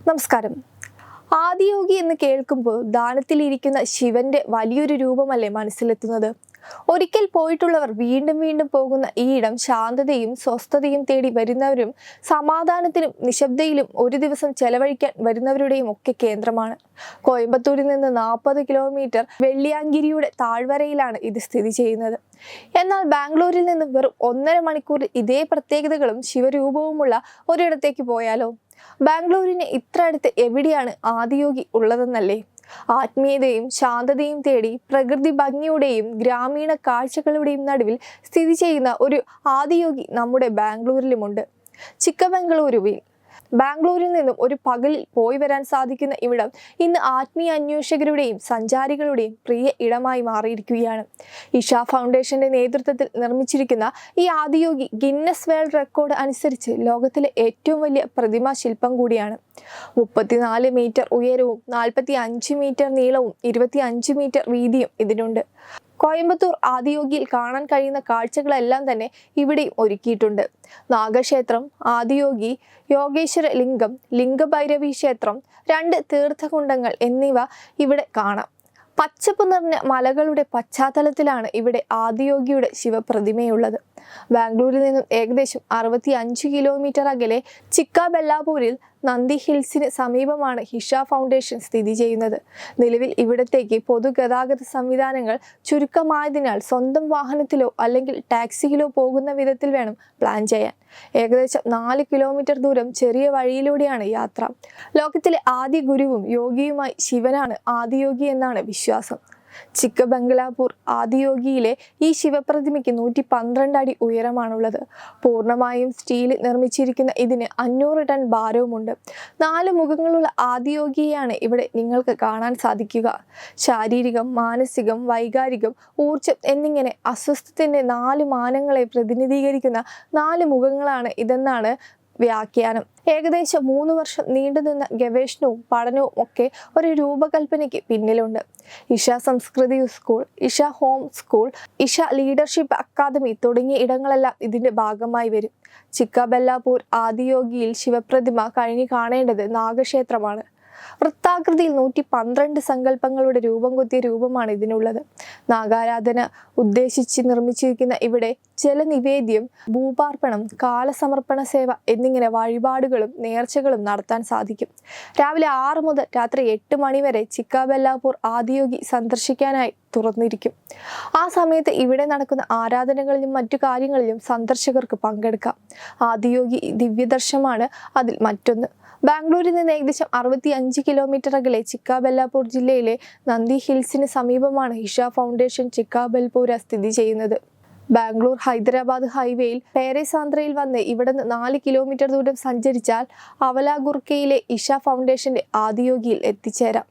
നമസ്കാരം. ആദിയോഗി എന്ന് കേൾക്കുമ്പോൾ ദാനത്തിലിരിക്കുന്ന ശിവന്റെ വലിയൊരു രൂപമല്ലേ മനസ്സിലെത്തുന്നത്? ഒരിക്കൽ പോയിട്ടുള്ളവർ വീണ്ടും വീണ്ടും പോകുന്ന ഈ ഇടം ശാന്തതയും സ്വസ്ഥതയും തേടി വരുന്നവരും സമാധാനത്തിനും നിശബ്ദയിലും ഒരു ദിവസം ചെലവഴിക്കാൻ വരുന്നവരുടെയും ഒക്കെ കേന്ദ്രമാണ്. കോയമ്പത്തൂരിൽ നിന്ന് 40 കിലോമീറ്റർ വെള്ളിയാങ്കിരിയുടെ താഴ്വരയിലാണ് ഇത് സ്ഥിതി ചെയ്യുന്നത്. എന്നാൽ ബാംഗ്ലൂരിൽ നിന്ന് വെറും 1.5 മണിക്കൂർ ഇതേ പ്രത്യേകതകളും ശിവരൂപവുമുള്ള ഒരിടത്തേക്ക് പോയാലോ? ബാംഗ്ലൂരിന് ഇത്ര അടുത്ത് എവിടെയാണ് ആദിയോഗി ഉള്ളതെന്നല്ലേ? ആത്മീയതയും ശാന്തതയും തേടി പ്രകൃതി ഭംഗിയുടെയും ഗ്രാമീണ കാഴ്ചകളുടെയും നടുവിൽ സ്ഥിതി ചെയ്യുന്ന ഒരു ആദിയോഗി നമ്മുടെ ബാംഗ്ലൂരിലുമുണ്ട്. ചിക്കബംഗളൂരുവിൽ. ബാംഗ്ലൂരിൽ നിന്നും ഒരു പകലിൽ പോയി വരാൻ സാധിക്കുന്ന ഇവിടം ഇന്ന് ആത്മീയ അന്വേഷകരുടെയും സഞ്ചാരികളുടെയും പ്രിയ ഇടമായി മാറിയിരിക്കുകയാണ്. ഇഷ ഫൗണ്ടേഷന്റെ നേതൃത്വത്തിൽ നിർമ്മിച്ചിരിക്കുന്ന ഈ ആദിയോഗി ഗിന്നസ് വേൾഡ് റെക്കോർഡ് അനുസരിച്ച് ലോകത്തിലെ ഏറ്റവും വലിയ പ്രതിമാ ശില്പം കൂടിയാണ്. 34 മീറ്റർ ഉയരവും 45 മീറ്റർ നീളവും 25 മീറ്റർ വീതിയും ഇതിനുണ്ട്. കോയമ്പത്തൂർ ആദിയോഗിയിൽ കാണാൻ കഴിയുന്ന കാഴ്ചകളെല്ലാം തന്നെ ഇവിടെയും ഒരുക്കിയിട്ടുണ്ട്. നാഗക്ഷേത്രം, ആദിയോഗി, യോഗേശ്വര ലിംഗം, ലിംഗഭൈരവി ക്ഷേത്രം, 2 തീർത്ഥകുണ്ടങ്ങൾ എന്നിവ ഇവിടെ കാണാം. പച്ചപ്പ് നിറഞ്ഞ മലകളുടെ പശ്ചാത്തലത്തിലാണ് ഇവിടെ ആദിയോഗിയുടെ ശിവപ്രതിമയുള്ളത്. ബാംഗ്ലൂരിൽ നിന്നും ഏകദേശം 65 കിലോമീറ്റർ അകലെ ചിക്കബെല്ലാപൂരിൽ നന്ദി ഹിൽസിന് സമീപമാണ് ഇഷ ഫൗണ്ടേഷൻ സ്ഥിതി ചെയ്യുന്നത്. നിലവിൽ ഇവിടത്തേക്ക് പൊതുഗതാഗത സംവിധാനങ്ങൾ ചുരുക്കമായതിനാൽ സ്വന്തം വാഹനത്തിലോ അല്ലെങ്കിൽ ടാക്സിയിലോ പോകുന്ന വിധത്തിൽ വേണം പ്ലാൻ ചെയ്യാൻ. ഏകദേശം 4 കിലോമീറ്റർ ദൂരം ചെറിയ വഴിയിലൂടെയാണ് യാത്ര. ലോകത്തിലെ ആദ്യ ഗുരുവും യോഗിയുമായി ശിവനാണ് ആദിയോഗി എന്നാണ് വിശ്വാസം. ചിക്കബംഗളാപൂർ ആദിയോഗിയിലെ ഈ ശിവപ്രതിമയ്ക്ക് 112 അടി ഉയരമാണുള്ളത്. പൂർണ്ണമായും സ്റ്റീലിൽ നിർമ്മിച്ചിരിക്കുന്ന ഇതിന് 500 ടൺ ഭാരവുമുണ്ട്. 4 മുഖങ്ങളുള്ള ആദിയോഗിയെയാണ് ഇവിടെ നിങ്ങൾക്ക് കാണാൻ സാധിക്കുക. ശാരീരികം, മാനസികം, വൈകാരികം, ഊർജം എന്നിങ്ങനെ അസ്വസ്ഥത്തിന്റെ 4 മാനങ്ങളെ പ്രതിനിധീകരിക്കുന്ന 4 മുഖങ്ങളാണ് ഇതെന്നാണ് വ്യാഖ്യാനം. ഏകദേശം 3 വർഷം നീണ്ടുനിന്ന ഗവേഷണവും പഠനവും ഒക്കെ ഒരു രൂപകൽപ്പനയ്ക്ക് പിന്നിലുണ്ട്. Isha Samskriti school, Isha home school, Isha leadership academy തുടങ്ങിയ ഇടങ്ങളെല്ലാം ഇതിന്റെ ഭാഗമായി വരും. ചിക്കബെല്ലാപൂർ ആദിയോഗിയിൽ ശിവപ്രതിമ കഴിഞ്ഞു കാണേണ്ടത് നാഗക്ഷേത്രമാണ്. വൃത്താകൃതിയിൽ 112 സങ്കല്പങ്ങളുടെ രൂപം കൊത്തിയ രൂപമാണ് ഇതിനുള്ളത്. നാഗാരാധന ഉദ്ദേശിച്ച് നിർമ്മിച്ചിരിക്കുന്ന ഇവിടെ ജലനിവേദ്യം, ഭൂപാർപ്പണം, കാലസമർപ്പണ സേവ എന്നിങ്ങനെ വഴിപാടുകളും നേർച്ചകളും നടത്താൻ സാധിക്കും. രാവിലെ 6 മുതൽ രാത്രി 8 മണി വരെ ചിക്കബെല്ലാപൂർ ആദിയോഗി സന്ദർശിക്കാനായി തുറന്നിരിക്കും. ആ സമയത്ത് ഇവിടെ നടക്കുന്ന ആരാധനകളിലും മറ്റു കാര്യങ്ങളിലും സന്ദർശകർക്ക് പങ്കെടുക്കാം. ആദിയോഗി ദിവ്യദർശനമാണ് അതിൽ മറ്റൊന്ന്. ബാംഗ്ലൂരിൽ നിന്ന് ഏകദേശം 65 കിലോമീറ്റർ അകലെ ചിക്കബെല്ലാപൂർ ജില്ലയിലെ നന്ദി ഹിൽസിന് സമീപമാണ് ഇഷ ഫൗണ്ടേഷൻ ചിക്കബെൽപൂര സ്ഥിതി ചെയ്യുന്നത്. ബാംഗ്ലൂർ ഹൈദരാബാദ് ഹൈവേയിൽ പേരേസാന്ദ്രയിൽ വന്ന് ഇവിടെ നിന്ന് 4 കിലോമീറ്റർ ദൂരം സഞ്ചരിച്ചാൽ അവലാഗുർക്കയിലെ ഇഷ ഫൗണ്ടേഷന്റെ ആദിയോഗിയിൽ എത്തിച്ചേരാം.